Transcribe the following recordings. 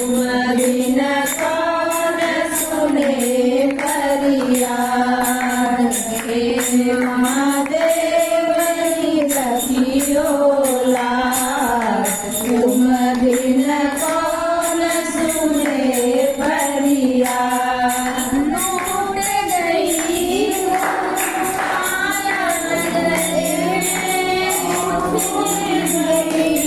बिन कौन सुने फरियाद। हे महादेव ही रखियो लाज। तुम बिन कौन सुने फरियाद। लूट गई माया नजरे में, लूट गई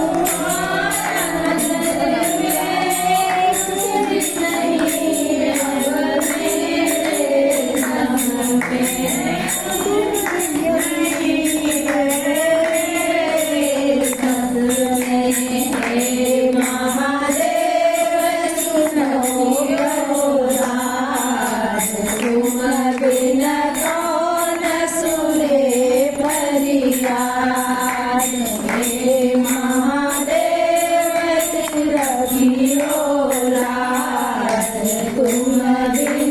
माया नजरे में, कुछ नहीं अब मेरे दम पे, कुछ नहीं हे महादेव सुनो राज। तुम बिन कौन सुने फरियाद। हे महादेव रखियो लाज। तुम बिन